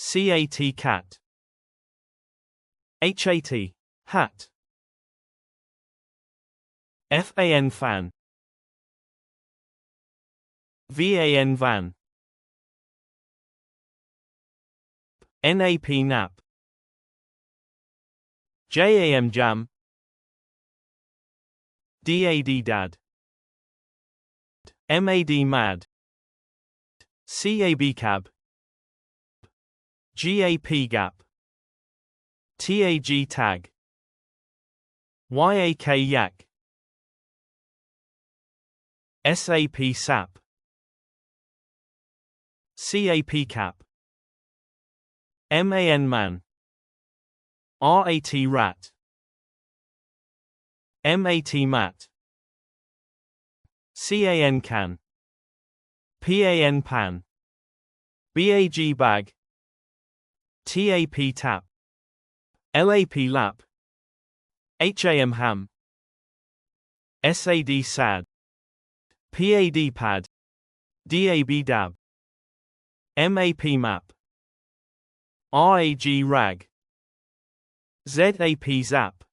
CAT cat. HAT hat. FAN fan. VAN van. NAP nap. JAM jam. DAD dad. MAD mad. CAB cab. GAP gap. TAG tag. YAK yak. SAP sap. CAP cap. MAN man. RAT rat. MAT mat. CAN can. PAN pan. BAG bag. TAP tap. LAP lap. HAM ham. SAD sad. PAD pad. DAB dab. MAP map. RAG rag. ZAP zap.